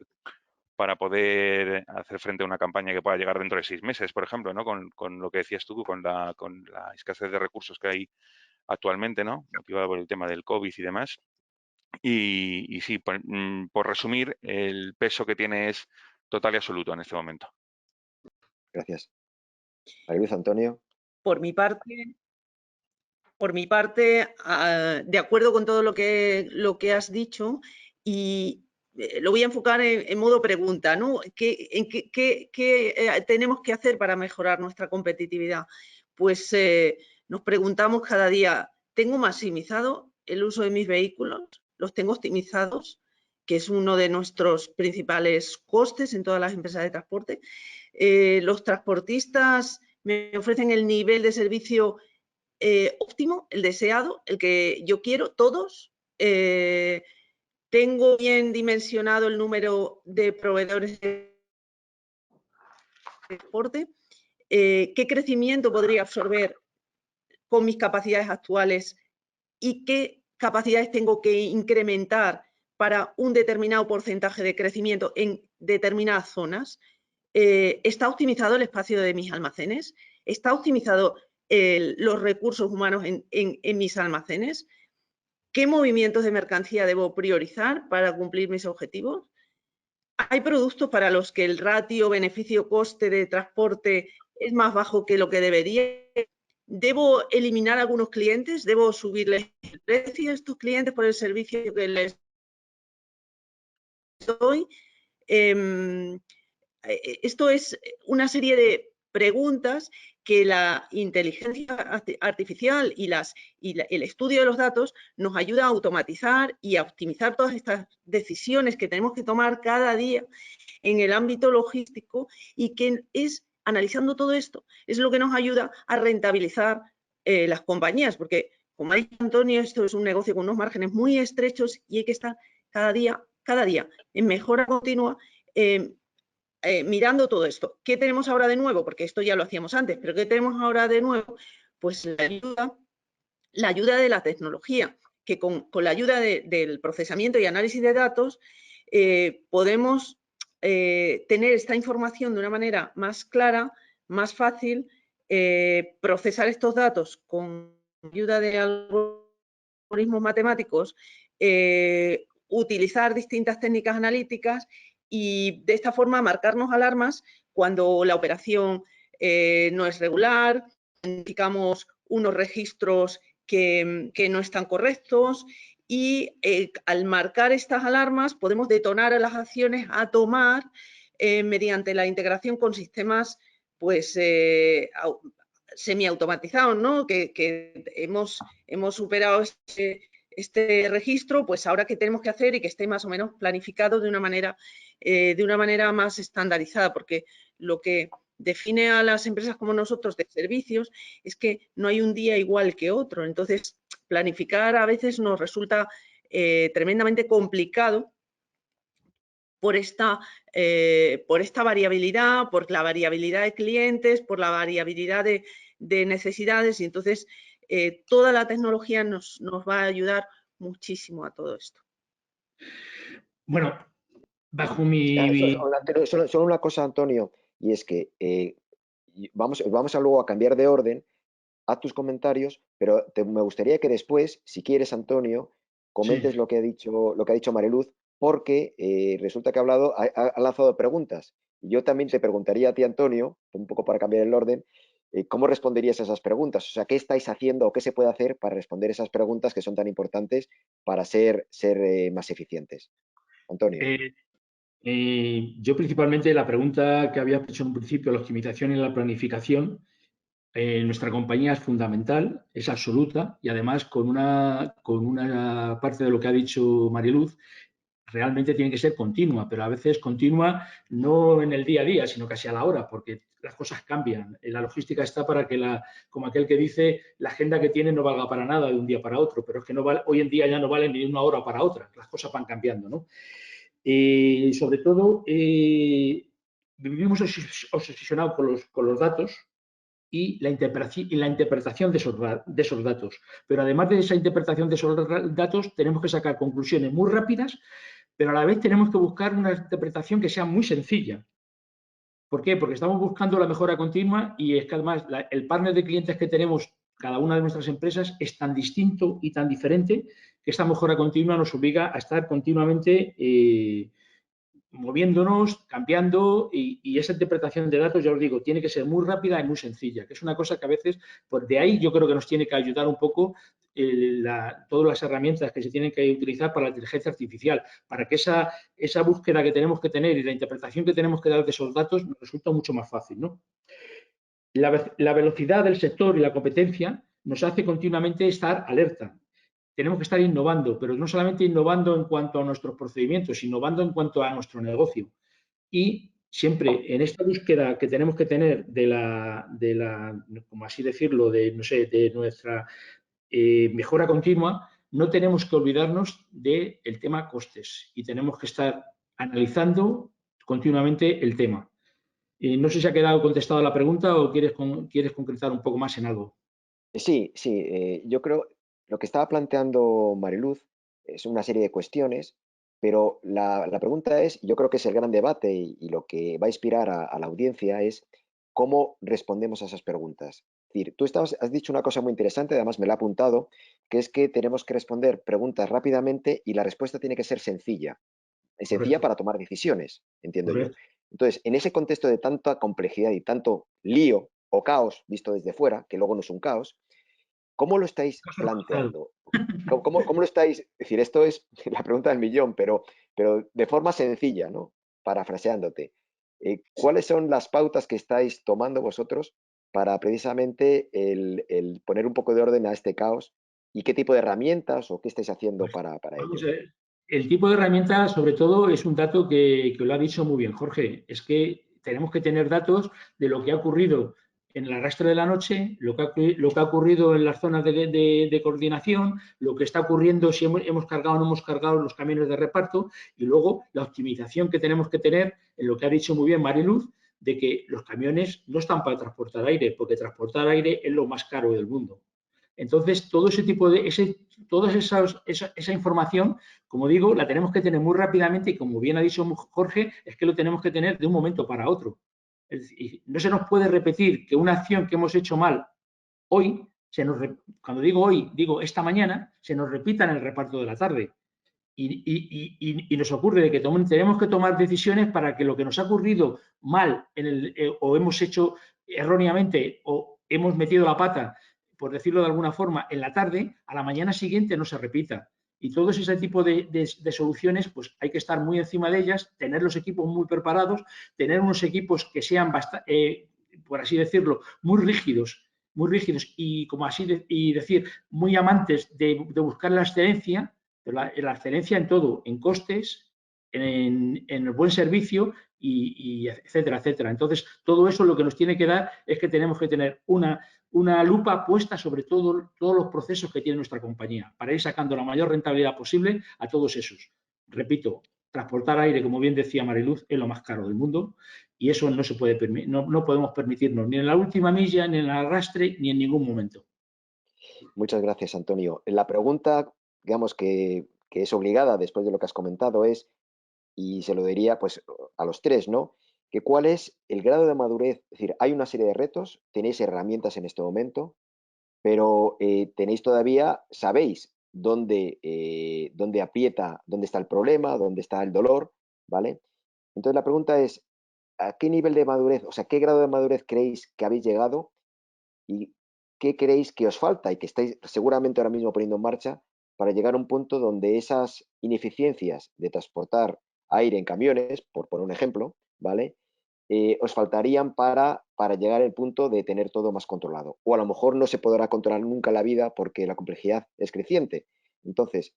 para poder hacer frente a una campaña que pueda llegar dentro de 6 meses, por ejemplo, ¿no? Con lo que decías tú, con la escasez de recursos que hay actualmente, ¿no? Motivado por el tema del COVID y demás. Y sí, por resumir, el peso que tiene es total y absoluto en este momento. Gracias. Mariluz, Antonio. Por mi parte, de acuerdo con todo lo que has dicho, y lo voy a enfocar en modo pregunta, ¿no? ¿Qué tenemos que hacer para mejorar nuestra competitividad? Pues nos preguntamos cada día, ¿tengo maximizado el uso de mis vehículos? ¿Los tengo optimizados? Que es uno de nuestros principales costes en todas las empresas de transporte. Los transportistas me ofrecen el nivel de servicio óptimo, el deseado, el que yo quiero, todos. Tengo bien dimensionado el número de proveedores de transporte. qué crecimiento podría absorber con mis capacidades actuales y qué capacidades tengo que incrementar para un determinado porcentaje de crecimiento en determinadas zonas. ¿Está optimizado el espacio de mis almacenes? ¿Está optimizado los recursos humanos en mis almacenes? ¿Qué movimientos de mercancía debo priorizar para cumplir mis objetivos? ¿Hay productos para los que el ratio beneficio-coste de transporte es más bajo que lo que debería? ¿Debo eliminar algunos clientes? ¿Debo subirles el precio a estos clientes por el servicio que les doy? Esto es una serie de preguntas que la inteligencia artificial y el estudio de los datos nos ayuda a automatizar y a optimizar todas estas decisiones que tenemos que tomar cada día en el ámbito logístico, y que es, analizando todo esto, es lo que nos ayuda a rentabilizar las compañías, porque, como ha dicho Antonio, esto es un negocio con unos márgenes muy estrechos y hay que estar cada día en mejora continua, mirando todo esto. ¿Qué tenemos ahora de nuevo? Porque esto ya lo hacíamos antes, pero ¿qué tenemos ahora de nuevo? Pues la ayuda de la tecnología, que con la ayuda del procesamiento y análisis de datos podemos tener esta información de una manera más clara, más fácil, procesar estos datos con ayuda de algoritmos matemáticos, utilizar distintas técnicas analíticas y de esta forma marcarnos alarmas cuando la operación no es regular, identificamos unos registros que no están correctos, y al marcar estas alarmas podemos detonar a las acciones a tomar mediante la integración con sistemas pues semiautomatizados, ¿no? Que hemos superado este registro, pues ahora qué tenemos que hacer y que esté más o menos planificado de una manera más estandarizada, porque lo que define a las empresas como nosotros de servicios es que no hay un día igual que otro. Entonces, planificar a veces nos resulta tremendamente complicado por esta variabilidad, por la variabilidad de clientes, por la variabilidad de necesidades, y entonces toda la tecnología nos va a ayudar muchísimo a todo esto. Bueno, bajo mi... Solo una cosa, Antonio, y es que vamos a luego a cambiar de orden a tus comentarios, pero me gustaría que después, si quieres, Antonio, comentes Sí. lo que ha dicho Mariluz, porque resulta que ha lanzado preguntas. Y yo también te preguntaría a ti, Antonio, un poco para cambiar el orden, ¿cómo responderías a esas preguntas? O sea, ¿qué estáis haciendo o qué se puede hacer para responder esas preguntas que son tan importantes para ser más eficientes? Antonio. Yo principalmente la pregunta que había hecho en un principio, la optimización y la planificación, nuestra compañía es fundamental, es absoluta, y además con una parte de lo que ha dicho Mariluz, realmente tiene que ser continua, pero a veces continua no en el día a día, sino casi a la hora, porque las cosas cambian. La logística está para que, como aquel que dice, la agenda que tiene no valga para nada de un día para otro, pero es que hoy en día ya no vale ni de una hora para otra, las cosas van cambiando, ¿no? Sobre todo, vivimos obsesionados con los datos y la interpretación de esos datos. Pero además de esa interpretación de esos datos, tenemos que sacar conclusiones muy rápidas, pero a la vez tenemos que buscar una interpretación que sea muy sencilla. ¿Por qué? Porque estamos buscando la mejora continua, y es que además el partner de clientes que tenemos cada una de nuestras empresas es tan distinto y tan diferente que esta mejora continua nos obliga a estar continuamente moviéndonos, cambiando, y esa interpretación de datos, ya os digo, tiene que ser muy rápida y muy sencilla, que es una cosa que a veces, pues de ahí yo creo que nos tiene que ayudar un poco todas las herramientas que se tienen que utilizar para la inteligencia artificial, para que esa búsqueda que tenemos que tener y la interpretación que tenemos que dar de esos datos nos resulta mucho más fácil, ¿no? La velocidad del sector y la competencia nos hace continuamente estar alerta. Tenemos que estar innovando, pero no solamente innovando en cuanto a nuestros procedimientos, innovando en cuanto a nuestro negocio. Y siempre en esta búsqueda que tenemos que tener de la como así decirlo, de nuestra mejora continua, no tenemos que olvidarnos del tema costes, y tenemos que estar analizando continuamente el tema. No sé si ha quedado contestada la pregunta o quieres concretar un poco más en algo. Sí, yo creo lo que estaba planteando Mariluz es una serie de cuestiones, pero la pregunta es, yo creo que es el gran debate y lo que va a inspirar a la audiencia es cómo respondemos a esas preguntas. Es decir, tú has dicho una cosa muy interesante, además me la he apuntado, que es que tenemos que responder preguntas rápidamente y la respuesta tiene que ser sencilla. Es sencilla Correcto, para tomar decisiones, entiendo yo. correcto. Entonces, en ese contexto de tanta complejidad y tanto lío o caos visto desde fuera, que luego no es un caos, ¿cómo lo estáis Caso organizado. planteando? ¿Cómo lo estáis? Es decir, esto es la pregunta del millón, pero de forma sencilla, ¿no? Parafraseándote. ¿Cuáles son las pautas que estáis tomando vosotros para precisamente el poner un poco de orden a este caos? ¿Y qué tipo de herramientas o qué estáis haciendo Pues, para vamos ello? a ver. El tipo de herramienta, sobre todo, es un dato que lo ha dicho muy bien Jorge. Es que tenemos que tener datos de lo que ha ocurrido en el arrastre de la noche, lo que ha ocurrido en las zonas de coordinación, lo que está ocurriendo si hemos cargado o no hemos cargado los camiones de reparto y luego la optimización que tenemos que tener en lo que ha dicho muy bien Mariluz, de que los camiones no están para transportar aire, porque transportar aire es lo más caro del mundo. Entonces, todo ese tipo de, toda esa información, como digo, la tenemos que tener muy rápidamente y como bien ha dicho Jorge, es que lo tenemos que tener de un momento para otro. Es decir, no se nos puede repetir que una acción que hemos hecho mal hoy, cuando digo hoy, digo esta mañana, se nos repita en el reparto de la tarde. Y nos ocurre de que tenemos que tomar decisiones para que lo que nos ha ocurrido mal o hemos hecho erróneamente o hemos metido la pata, por decirlo de alguna forma, en la tarde, a la mañana siguiente no se repita. Y todo ese tipo de soluciones, pues hay que estar muy encima de ellas, tener los equipos muy preparados, tener unos equipos que sean, por así decirlo, muy rígidos y como así y decir, muy amantes de buscar la excelencia, la excelencia en todo, en costes, en el buen servicio y etcétera, etcétera. Entonces, todo eso lo que nos tiene que dar es que tenemos que tener una lupa puesta sobre todos los procesos que tiene nuestra compañía para ir sacando la mayor rentabilidad posible a todos esos. Repito, transportar aire, como bien decía Mariluz, es lo más caro del mundo y eso no se puede no podemos permitirnos ni en la última milla, ni en el arrastre, ni en ningún momento. Muchas gracias, Antonio. La pregunta, digamos que es obligada después de lo que has comentado es, y se lo diría pues a los tres, ¿no? Que cuál es el grado de madurez, es decir, hay una serie de retos, tenéis herramientas en este momento, pero tenéis todavía, sabéis dónde aprieta, dónde está el problema, dónde está el dolor, ¿vale? Entonces la pregunta es, ¿a qué nivel de madurez, o sea, qué grado de madurez creéis que habéis llegado y qué creéis que os falta y que estáis seguramente ahora mismo poniendo en marcha para llegar a un punto donde esas ineficiencias de transportar aire en camiones, por poner un ejemplo, ¿vale? Os faltarían para llegar al punto de tener todo más controlado. O a lo mejor no se podrá controlar nunca la vida porque la complejidad es creciente. Entonces,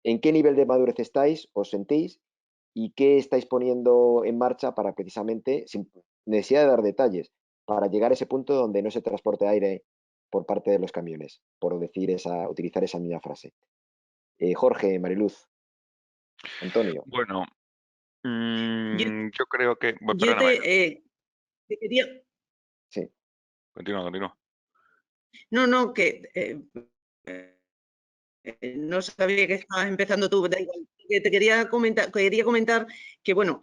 ¿en qué nivel de madurez estáis, os sentís y qué estáis poniendo en marcha para precisamente, sin necesidad de dar detalles, para llegar a ese punto donde no se transporte aire por parte de los camiones, por utilizar esa misma frase? Jorge, Mariluz, Antonio. Bueno, Yo, yo creo que... Bueno, yo perdona, Mariluz. te quería, Sí. Continúa. no, que no sabía que estabas empezando tú, da igual. Te quería comentar que, bueno,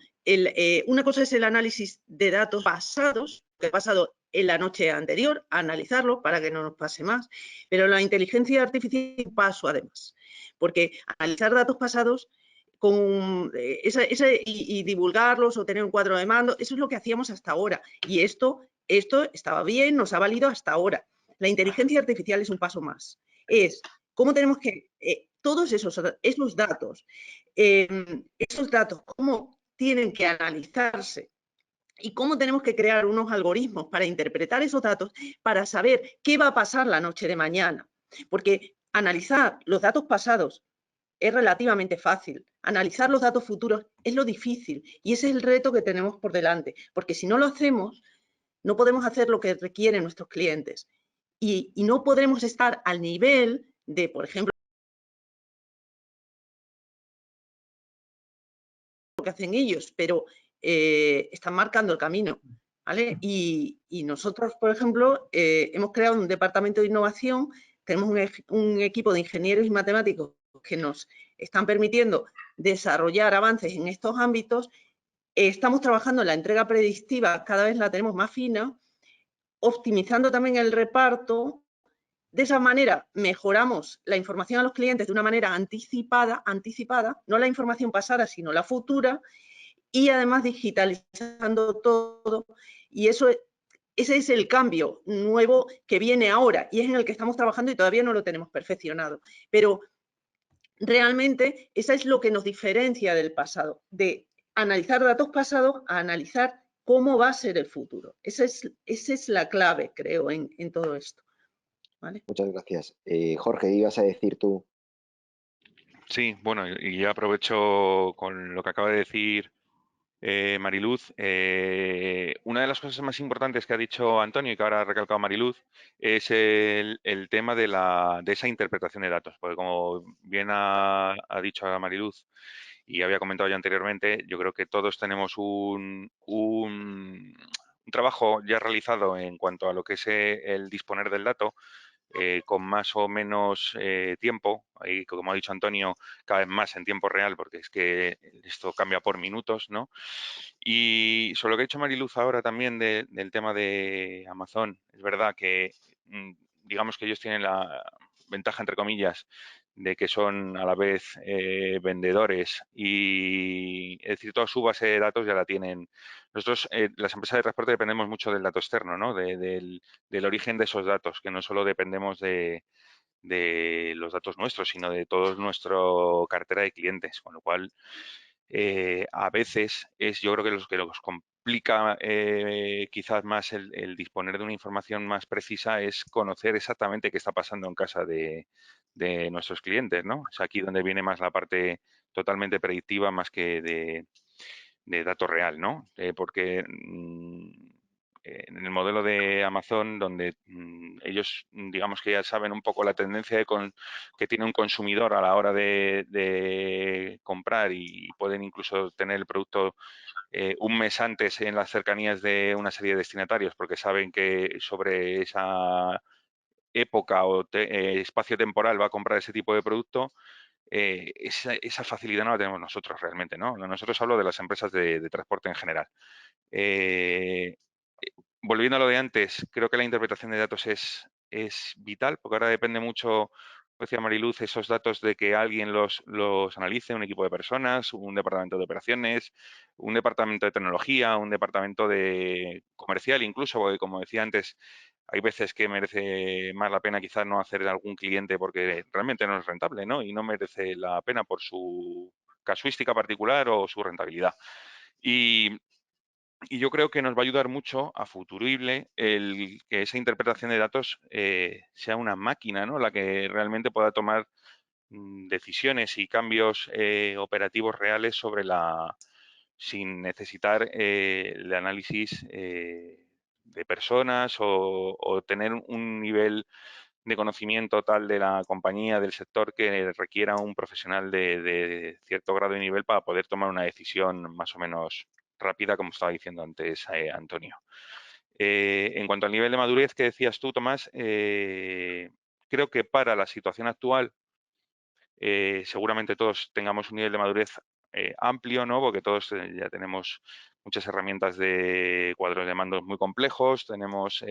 una cosa es el análisis de datos pasados, que ha pasado en la noche anterior, analizarlo para que no nos pase más, pero la inteligencia artificial es un paso además, porque analizar datos pasados y divulgarlos o tener un cuadro de mando, eso es lo que hacíamos hasta ahora. Y esto estaba bien, nos ha valido hasta ahora. La inteligencia artificial es un paso más. Es cómo tenemos que, todos esos datos, cómo tienen que analizarse y cómo tenemos que crear unos algoritmos para interpretar esos datos para saber qué va a pasar la noche de mañana. Porque analizar los datos pasados es relativamente fácil. Analizar los datos futuros es lo difícil y ese es el reto que tenemos por delante. Porque si no lo hacemos, no podemos hacer lo que requieren nuestros clientes y no podremos estar al nivel de, por ejemplo, lo que hacen ellos, pero están marcando el camino. ¿vale? Y nosotros, por ejemplo, hemos creado un departamento de innovación, tenemos un equipo de ingenieros y matemáticos que nos están permitiendo desarrollar avances en estos ámbitos. Estamos trabajando en la entrega predictiva, cada vez la tenemos más fina, optimizando también el reparto. De esa manera mejoramos la información a los clientes de una manera anticipada, no la información pasada, sino la futura, y además digitalizando todo. Y ese es el cambio nuevo que viene ahora y es en el que estamos trabajando y todavía no lo tenemos perfeccionado. Pero realmente eso es lo que nos diferencia del pasado, de analizar datos pasados a analizar cómo va a ser el futuro. Esa es la clave, creo, en todo esto. ¿Vale? Muchas gracias. Jorge, ¿ibas a decir tú? Sí, bueno, y ya aprovecho con lo que acaba de decir Mariluz. Una de las cosas más importantes que ha dicho Antonio y que ahora ha recalcado Mariluz es el tema de esa interpretación de datos, porque como bien ha dicho Mariluz y había comentado yo anteriormente, yo creo que todos tenemos un trabajo ya realizado en cuanto a lo que es el disponer del dato, con más o menos tiempo, ahí como ha dicho Antonio, cada vez más en tiempo real, porque es que esto cambia por minutos, ¿no? Y sobre lo que ha dicho Mariluz ahora también del tema de Amazon, es verdad que digamos que ellos tienen la ventaja, entre comillas, de que son a la vez vendedores y, es decir, toda su base de datos ya la tienen. Nosotros, las empresas de transporte, dependemos mucho del dato externo, ¿no? Del origen de esos datos, que no solo dependemos de los datos nuestros, sino de toda nuestra cartera de clientes, con lo cual a veces yo creo que lo que nos complica quizás más el disponer de una información más precisa es conocer exactamente qué está pasando en casa de nuestros clientes, ¿no? Es aquí donde viene más la parte totalmente predictiva más que de dato real, ¿no? Porque en el modelo de Amazon, donde ellos, digamos que ya saben un poco la tendencia que tiene un consumidor a la hora de comprar y pueden incluso tener el producto un mes antes en las cercanías de una serie de destinatarios, porque saben que sobre esa época o espacio temporal va a comprar ese tipo de producto. Esa facilidad no la tenemos nosotros realmente, ¿no? Nosotros hablo de las empresas de transporte en general. Volviendo a lo de antes, creo que la interpretación de datos es vital, porque ahora depende mucho, como decía Mariluz, esos datos de que alguien los analice, un equipo de personas, un departamento de operaciones, un departamento de tecnología, un departamento de comercial incluso, porque como decía antes, hay veces que merece más la pena quizás no hacer algún cliente porque realmente no es rentable, ¿no? Y no merece la pena por su casuística particular o su rentabilidad. Y yo creo que nos va a ayudar mucho a futurible el que esa interpretación de datos sea una máquina, ¿no? La que realmente pueda tomar decisiones y cambios operativos reales sin necesitar el análisis de personas o tener un nivel de conocimiento tal de la compañía, del sector, que requiera un profesional de cierto grado de nivel para poder tomar una decisión más o menos rápida, como estaba diciendo antes Antonio. En cuanto al nivel de madurez que decías tú, Tomás, creo que para la situación actual seguramente todos tengamos un nivel de madurez amplio, ¿no? Porque todos ya tenemos muchas herramientas de cuadros de mandos muy complejos, tenemos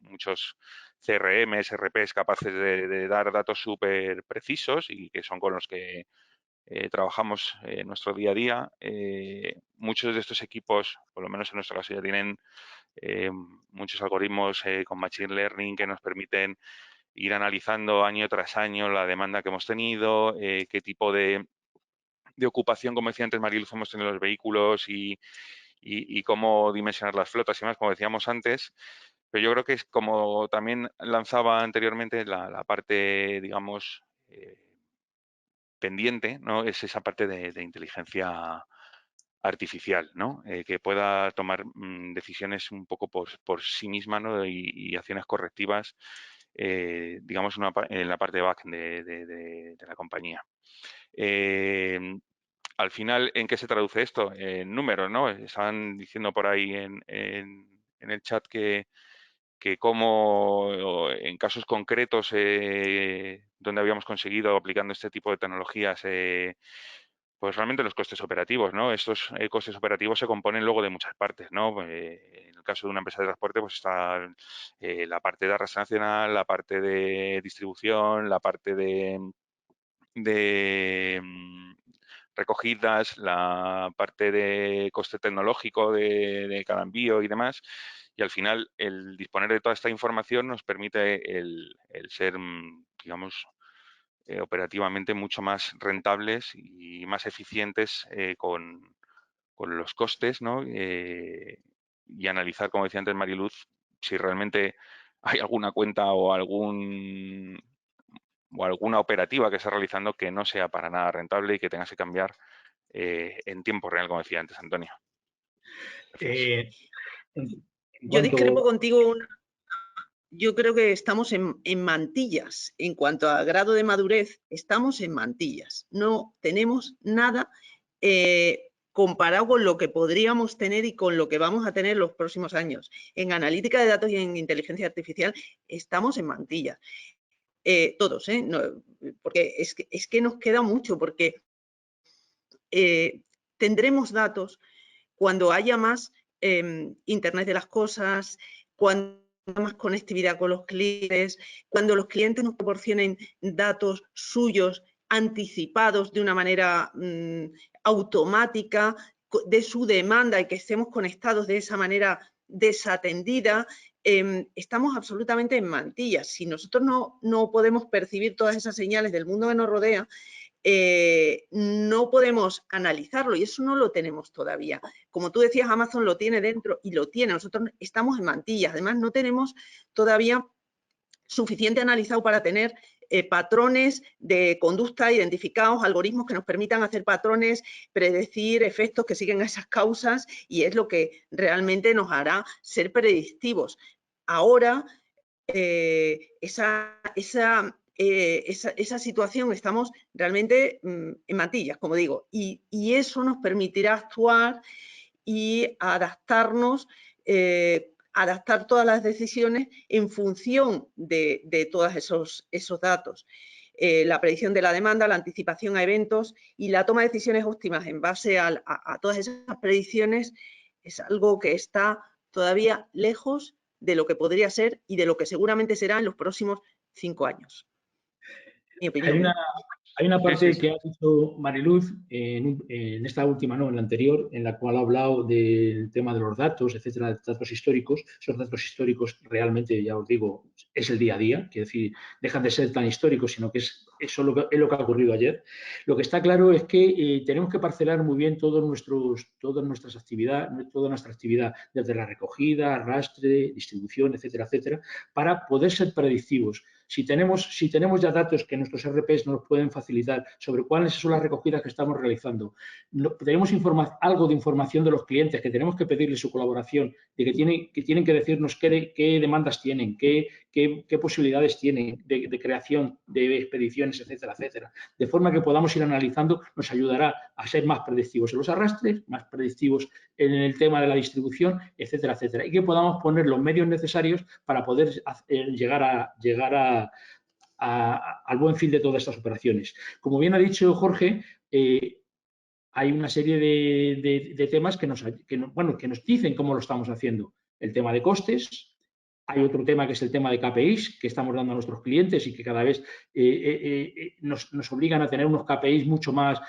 muchos CRMs, RPs capaces de dar datos súper precisos y que son con los que trabajamos en nuestro día a día. Muchos de estos equipos, por lo menos en nuestro caso, ya tienen muchos algoritmos con Machine Learning que nos permiten ir analizando año tras año la demanda que hemos tenido, qué tipo de ocupación, como decía antes Mariluz, hemos tenido los vehículos y cómo dimensionar las flotas y más, como decíamos antes. Pero yo creo que es como también lanzaba anteriormente la parte, digamos, pendiente, ¿no? Es esa parte de inteligencia artificial, ¿no? Que pueda tomar decisiones un poco por sí misma, ¿no? Y acciones correctivas, digamos, en la parte back de la compañía. al final, ¿en qué se traduce esto? En números, ¿no? Estaban diciendo por ahí en el chat que como en casos concretos donde habíamos conseguido aplicando este tipo de tecnologías, pues realmente los costes operativos, ¿no? Estos costes operativos se componen luego de muchas partes, ¿no? En el caso de una empresa de transporte, pues está la parte de arrastre nacional, la parte de distribución, la parte de recogidas, la parte de coste tecnológico de cada envío y demás. Y al final, el disponer de toda esta información nos permite el ser, digamos, operativamente mucho más rentables y más eficientes con los costes, ¿no? Y analizar, como decía antes Mariluz, si realmente hay alguna cuenta o alguna operativa que está realizando que no sea para nada rentable y que tengas que cambiar en tiempo real, como decía antes Antonio. Yo discrepo contigo. Yo creo que estamos en mantillas. En cuanto a grado de madurez, estamos en mantillas. No tenemos nada comparado con lo que podríamos tener y con lo que vamos a tener los próximos años. En analítica de datos y en inteligencia artificial estamos en mantillas. Todos, no, porque es que nos queda mucho, porque tendremos datos cuando haya más Internet de las cosas, cuando haya más conectividad con los clientes, cuando los clientes nos proporcionen datos suyos anticipados de una manera automática de su demanda y que estemos conectados de esa manera desatendida. Estamos absolutamente en mantillas. Si nosotros no podemos percibir todas esas señales del mundo que nos rodea, no podemos analizarlo y eso no lo tenemos todavía. Como tú decías, Amazon lo tiene dentro y lo tiene. Nosotros estamos en mantillas. Además, no tenemos todavía suficiente analizado para tener patrones de conducta identificados, algoritmos que nos permitan hacer patrones, predecir efectos que siguen a esas causas, y es lo que realmente nos hará ser predictivos. Ahora, esa situación estamos realmente en mantillas, como digo, y eso nos permitirá actuar y adaptarnos, adaptar todas las decisiones en función de todos esos datos. La predicción de la demanda, la anticipación a eventos y la toma de decisiones óptimas en base a todas esas predicciones es algo que está todavía lejos de lo que podría ser y de lo que seguramente será en los próximos 5 años. Mi opinión. Hay una parte que ha dicho Mariluz en esta última, no, en la anterior, en la cual ha hablado del tema de los datos, etcétera, datos históricos. Esos datos históricos realmente, ya os digo, es el día a día, quiero decir, dejan de ser tan históricos, sino que es lo que ha ocurrido ayer. Lo que está claro es que tenemos que parcelar muy bien toda nuestra actividad, desde la recogida, arrastre, distribución, etcétera, etcétera, para poder ser predictivos. Si tenemos ya datos que nuestros RPs nos pueden facilitar sobre cuáles son las recogidas que estamos realizando, tenemos algo de información de los clientes, que tenemos que pedirles su colaboración, de que tienen que decirnos qué demandas tienen, qué posibilidades tienen de creación de expediciones, etcétera, etcétera. De forma que podamos ir analizando, nos ayudará a ser más predictivos en los arrastres, más predictivos en el tema de la distribución, etcétera, etcétera. Y que podamos poner los medios necesarios para poder llegar al buen fin de todas estas operaciones. Como bien ha dicho Jorge, hay una serie de temas que nos dicen cómo lo estamos haciendo. El tema de costes. Hay otro tema que es el tema de KPIs que estamos dando a nuestros clientes y que cada vez nos obligan a tener unos KPIs mucho más,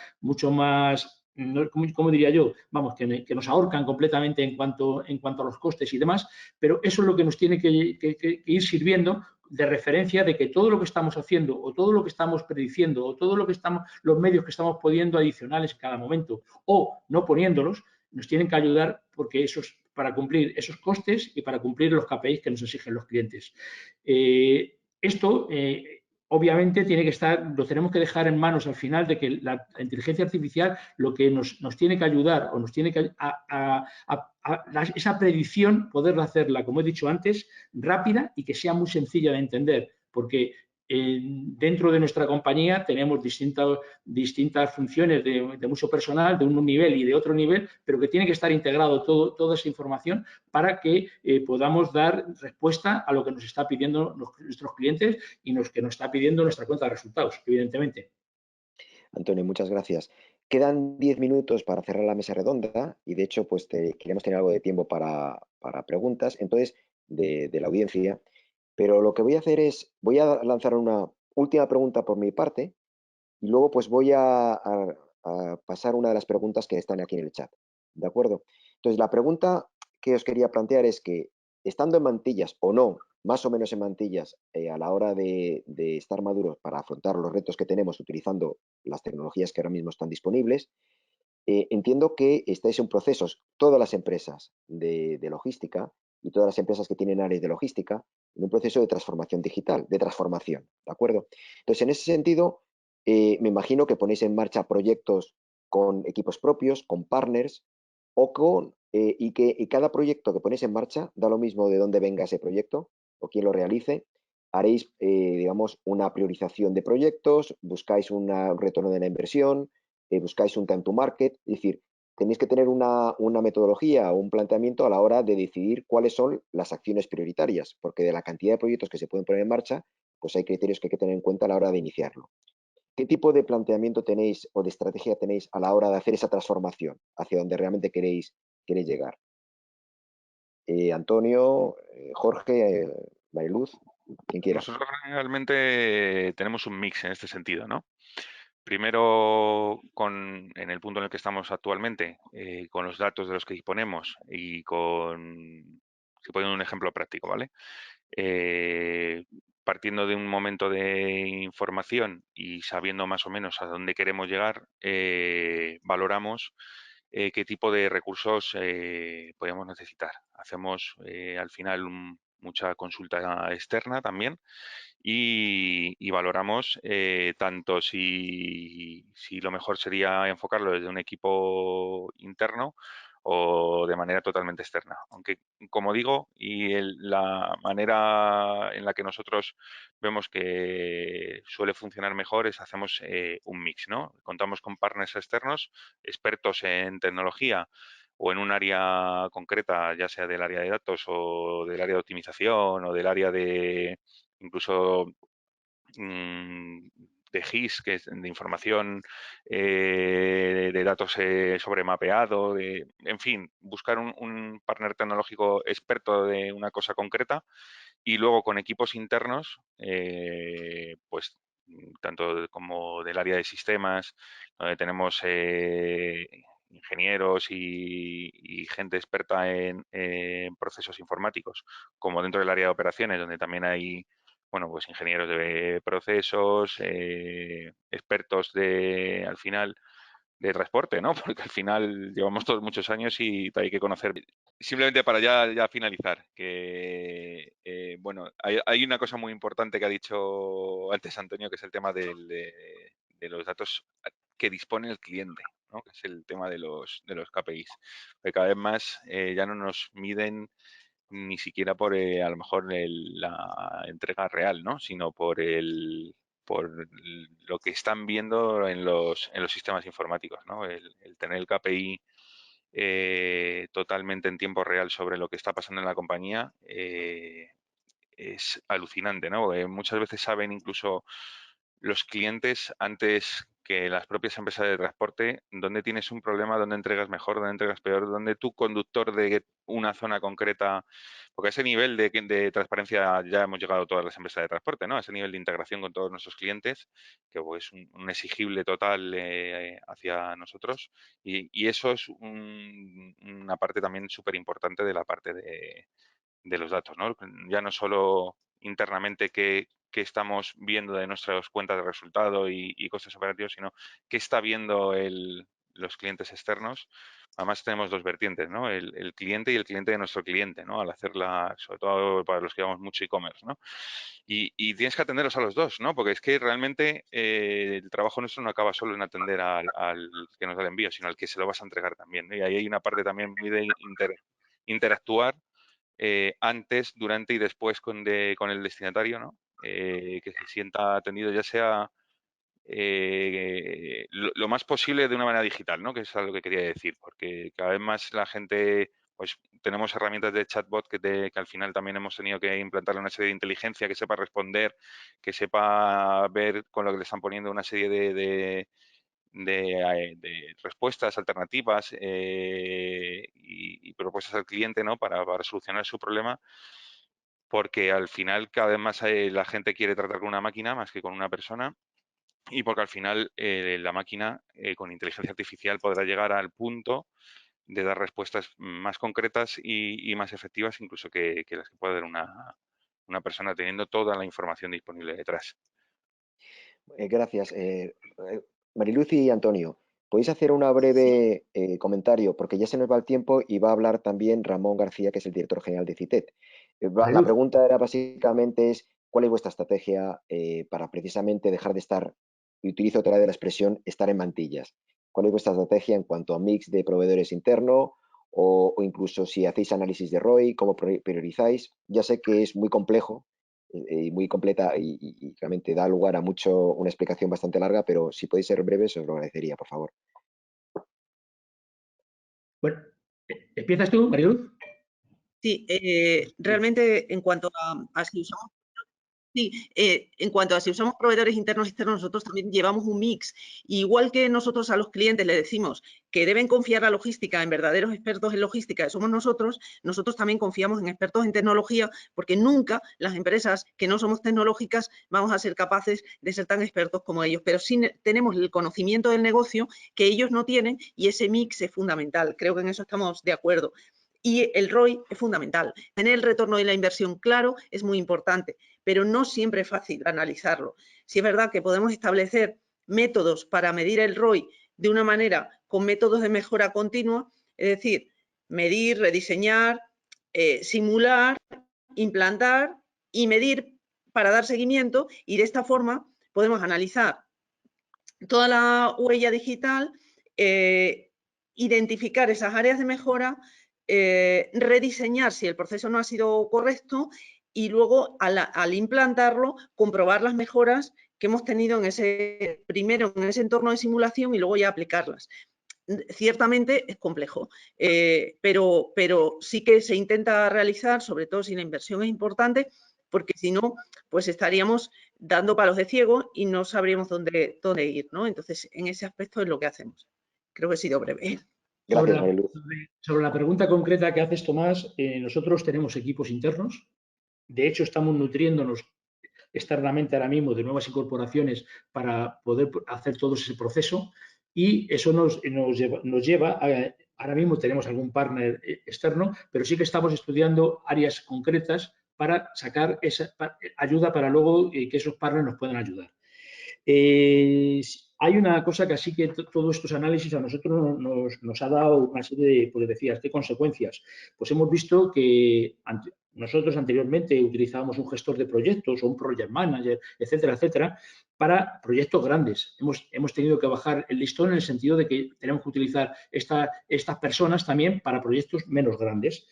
¿cómo diría yo? Vamos, que nos ahorcan completamente en cuanto a los costes y demás, pero eso es lo que nos tiene que ir sirviendo de referencia de que todo lo que estamos haciendo o todo lo que estamos prediciendo o todo lo que los medios que estamos poniendo adicionales en cada momento o no poniéndolos, nos tienen que ayudar porque para cumplir esos costes y para cumplir los KPIs que nos exigen los clientes. Esto obviamente lo tenemos que dejar en manos al final de que la inteligencia artificial lo que nos tiene que ayudar o nos tiene que esa predicción, poderla hacerla, como he dicho antes, rápida y que sea muy sencilla de entender, porque dentro de nuestra compañía tenemos distintas funciones de mucho personal, de un nivel y de otro nivel, pero que tiene que estar integrado toda esa información para que podamos dar respuesta a lo que nos está pidiendo nuestros clientes y que nos está pidiendo nuestra cuenta de resultados, evidentemente. Antonio, muchas gracias. Quedan 10 minutos para cerrar la mesa redonda y, de hecho, pues queremos tener algo de tiempo para preguntas, entonces, de la audiencia. Pero lo que voy a hacer es, voy a lanzar una última pregunta por mi parte y luego pues voy a pasar una de las preguntas que están aquí en el chat. ¿De acuerdo? Entonces, la pregunta que os quería plantear es que, estando en mantillas o no, más o menos en mantillas, a la hora de estar maduros para afrontar los retos que tenemos utilizando las tecnologías que ahora mismo están disponibles, entiendo que estáis en procesos, todas las empresas de logística y todas las empresas que tienen áreas de logística, en un proceso de transformación digital, de transformación, ¿de acuerdo? Entonces, en ese sentido, me imagino que ponéis en marcha proyectos con equipos propios, con partners, o y cada proyecto que ponéis en marcha, da lo mismo de dónde venga ese proyecto o quién lo realice, haréis, digamos, una priorización de proyectos, buscáis un retorno de la inversión, buscáis un time to market, es decir, tenéis que tener una metodología o un planteamiento a la hora de decidir cuáles son las acciones prioritarias, porque de la cantidad de proyectos que se pueden poner en marcha, pues hay criterios que hay que tener en cuenta a la hora de iniciarlo. ¿Qué tipo de planteamiento tenéis o de estrategia tenéis a la hora de hacer esa transformación hacia donde realmente queréis llegar? Antonio, Jorge, Mariluz, quien quiera. Nosotros realmente tenemos un mix en este sentido, ¿no? Primero, en el punto en el que estamos actualmente, con los datos de los que disponemos y si pongo un ejemplo práctico, ¿vale? Partiendo de un momento de información y sabiendo más o menos a dónde queremos llegar, valoramos qué tipo de recursos podemos necesitar. Hacemos al final mucha consulta externa también y valoramos tanto si lo mejor sería enfocarlo desde un equipo interno o de manera totalmente externa. Aunque, como digo, la manera en la que nosotros vemos que suele funcionar mejor es hacemos un mix, ¿no? Contamos con partners externos, expertos en tecnología o en un área concreta, ya sea del área de datos o del área de optimización o del área de incluso de GIS, que es de información de datos sobre mapeado, en fin, buscar un partner tecnológico experto de una cosa concreta y luego con equipos internos, pues tanto como del área de sistemas, donde tenemos ingenieros y gente experta en procesos informáticos, como dentro del área de operaciones, donde también hay bueno, pues ingenieros de procesos, expertos al final, de transporte, ¿no? Porque al final llevamos todos muchos años y hay que conocer. Simplemente para ya finalizar, que, bueno, hay una cosa muy importante que ha dicho antes Antonio, que es el tema de los datos que dispone el cliente, ¿no? Que es el tema de los KPIs. Porque cada vez más ya no nos miden ni siquiera por a lo mejor la entrega real, ¿no? Sino por lo que están viendo en los sistemas informáticos, ¿no? El tener el KPI totalmente en tiempo real sobre lo que está pasando en la compañía es alucinante, ¿no? Muchas veces saben incluso los clientes antes que las propias empresas de transporte dónde tienes un problema, dónde entregas mejor, dónde entregas peor, dónde tu conductor de una zona concreta, porque a ese nivel de transparencia ya hemos llegado todas las empresas de transporte, ¿no? A ese nivel de integración con todos nuestros clientes, que es un exigible total hacia nosotros y eso es una parte también súper importante de la parte de los datos, ¿no? Ya no solo internamente qué estamos viendo de nuestras cuentas de resultado y costes operativos, sino qué está viendo los clientes externos. Además tenemos dos vertientes, ¿no? El cliente y el cliente de nuestro cliente, ¿no? Al hacerla, sobre todo para los que llevamos mucho e-commerce, ¿no? Y tienes que atenderlos a los dos, ¿no? Porque es que realmente el trabajo nuestro no acaba solo en atender al que nos da el envío, sino al que se lo vas a entregar también, ¿no? Y ahí hay una parte también muy de interactuar antes, durante y después con el destinatario, ¿no? que se sienta atendido, ya sea lo más posible de una manera digital, ¿no? Que es algo que quería decir, porque cada vez más la gente, pues tenemos herramientas de chatbot que al final también hemos tenido que implantar una serie de inteligencia que sepa responder, que sepa ver con lo que le están poniendo una serie de respuestas alternativas y propuestas al cliente, ¿no? Para solucionar su problema, porque al final cada vez más la gente quiere tratar con una máquina más que con una persona y porque al final la máquina con inteligencia artificial podrá llegar al punto de dar respuestas más concretas y más efectivas incluso que las que puede dar una persona teniendo toda la información disponible detrás. Gracias. Mariluz y Antonio, ¿podéis hacer un breve comentario? Porque ya se nos va el tiempo y va a hablar también Ramón García, que es el director general de CITET. La pregunta era básicamente ¿cuál es vuestra estrategia para precisamente dejar de estar, y utilizo otra vez la expresión, estar en mantillas? ¿Cuál es vuestra estrategia en cuanto a mix de proveedores interno o incluso si hacéis análisis de ROI, cómo priorizáis? Ya sé que es muy complejo y muy completa y realmente da lugar a una explicación bastante larga, pero si podéis ser breves os lo agradecería, por favor. Bueno, ¿empiezas tú, Mariluz? Sí, realmente en cuanto a si usamos Sí, en cuanto a si usamos proveedores internos y externos, nosotros también llevamos un mix. Igual que nosotros a los clientes le decimos que deben confiar la logística en verdaderos expertos en logística, que somos nosotros también confiamos en expertos en tecnología, porque nunca las empresas que no somos tecnológicas vamos a ser capaces de ser tan expertos como ellos. Pero sí tenemos el conocimiento del negocio que ellos no tienen y ese mix es fundamental. Creo que en eso estamos de acuerdo. Y el ROI es fundamental. Tener el retorno de la inversión claro es muy importante, pero no siempre es fácil analizarlo. Sí es verdad que podemos establecer métodos para medir el ROI de una manera con métodos de mejora continua, es decir, medir, rediseñar, simular, implantar y medir para dar seguimiento, y de esta forma podemos analizar toda la huella digital, identificar esas áreas de mejora, rediseñar si el proceso no ha sido correcto y luego al implantarlo comprobar las mejoras que hemos tenido primero en ese entorno de simulación y luego ya aplicarlas. Ciertamente es complejo, pero sí que se intenta realizar, sobre todo si la inversión es importante, porque si no, pues estaríamos dando palos de ciego y no sabríamos dónde ir, ¿no? Entonces, en ese aspecto es lo que hacemos. Creo que he sido breve. Gracias, Mariluz. Sobre la pregunta concreta que haces, Tomás, nosotros tenemos equipos internos. De hecho, estamos nutriéndonos externamente ahora mismo de nuevas incorporaciones para poder hacer todo ese proceso y eso nos lleva a, ahora mismo tenemos algún partner externo, pero sí que estamos estudiando áreas concretas para sacar esa ayuda para luego que esos partners nos puedan ayudar. Hay una cosa que así que todos estos análisis a nosotros nos ha dado una serie de, pues decías, de consecuencias. Pues hemos visto que nosotros anteriormente utilizábamos un gestor de proyectos o un project manager, etcétera, etcétera, para proyectos grandes. Hemos tenido que bajar el listón en el sentido de que tenemos que utilizar estas personas también para proyectos menos grandes.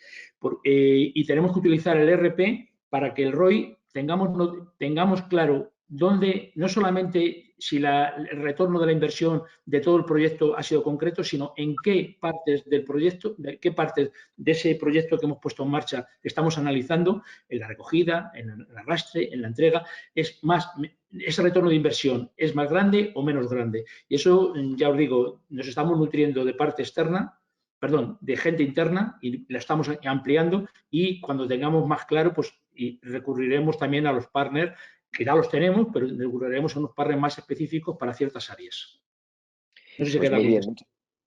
Y tenemos que utilizar el ERP para que el ROI tengamos claro donde no solamente si el retorno de la inversión de todo el proyecto ha sido concreto, sino en qué partes del proyecto, qué partes de ese proyecto que hemos puesto en marcha estamos analizando, en la recogida, en el arrastre, en la entrega, ese retorno de inversión es más grande o menos grande. Y eso, ya os digo, nos estamos nutriendo de parte externa, de gente interna y la estamos ampliando y cuando tengamos más claro, pues recurriremos también a los partners que ya los tenemos, pero recurriremos a unos partners más específicos para ciertas áreas. No sé si Pues queda muy bien.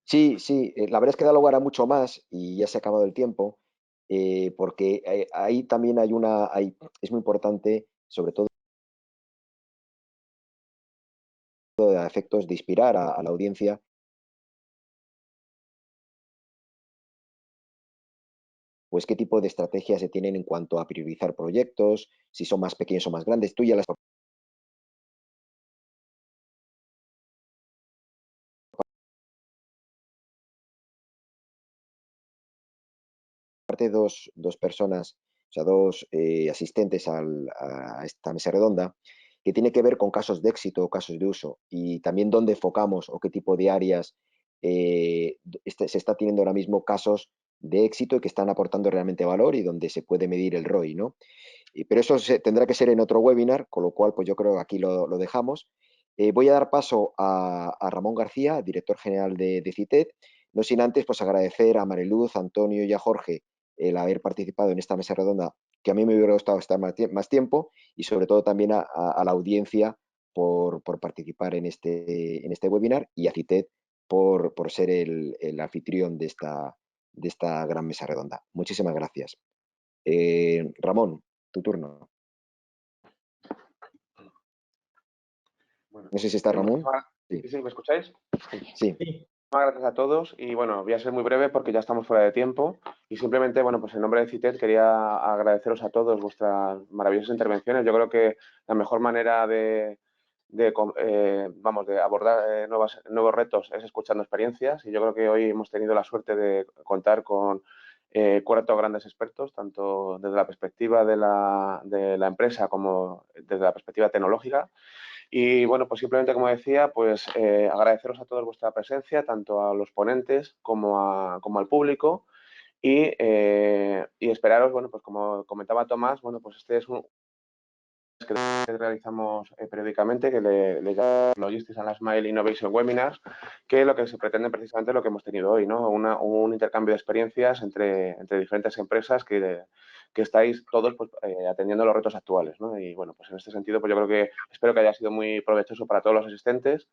Sí, sí, la verdad es que da lugar a mucho más y ya se ha acabado el tiempo, porque ahí también es muy importante, sobre todo a efectos de inspirar a la audiencia, pues qué tipo de estrategias se tienen en cuanto a priorizar proyectos, si son más pequeños o más grandes. Tú ya las parte dos personas o sea, dos asistentes a esta mesa redonda, que tiene que ver con casos de éxito o casos de uso y también dónde enfocamos o qué tipo de áreas se está teniendo ahora mismo casos de éxito y que están aportando realmente valor y donde se puede medir el ROI, ¿no? Pero eso tendrá que ser en otro webinar, con lo cual pues yo creo que aquí lo dejamos. Voy a dar paso a Ramón García, director general de CITED, no sin antes pues agradecer a Mariluz, a Antonio y a Jorge el haber participado en esta mesa redonda, que a mí me hubiera gustado estar más tiempo, y sobre todo también a la audiencia por participar en este webinar, y a CITED por ser el anfitrión de esta gran mesa redonda. Muchísimas gracias. Ramón, tu turno. Bueno, no sé si está Ramón. Sí, ¿me escucháis? Sí. Muchas gracias a todos y bueno, voy a ser muy breve porque ya estamos fuera de tiempo y simplemente, bueno, pues en nombre de CITED quería agradeceros a todos vuestras maravillosas intervenciones. Yo creo que la mejor manera de abordar nuevos retos es escuchando experiencias y yo creo que hoy hemos tenido la suerte de contar con 4 grandes expertos, tanto desde la perspectiva de la empresa como desde la perspectiva tecnológica. Y bueno, pues simplemente, como decía, pues agradeceros a todos vuestra presencia, tanto a los ponentes como al público y esperaros, bueno, pues como comentaba Tomás, bueno, pues este es un que realizamos periódicamente, que le llamamos Logistics and Last Mile Innovation Webinars, que lo que se pretende precisamente es lo que hemos tenido hoy, ¿no? Un intercambio de experiencias entre diferentes empresas que estáis todos pues, atendiendo los retos actuales, ¿no? Y bueno, pues en este sentido, pues yo creo que espero que haya sido muy provechoso para todos los asistentes.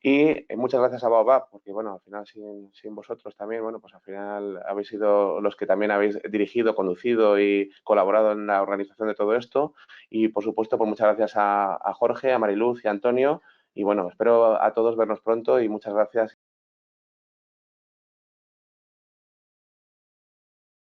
Y muchas gracias a Baobab, porque bueno, al final sin vosotros también, bueno, pues al final habéis sido los que también habéis dirigido, conducido y colaborado en la organización de todo esto. Y por supuesto, pues muchas gracias a Jorge, a Mariluz y a Antonio. Y bueno, espero a todos vernos pronto y muchas gracias.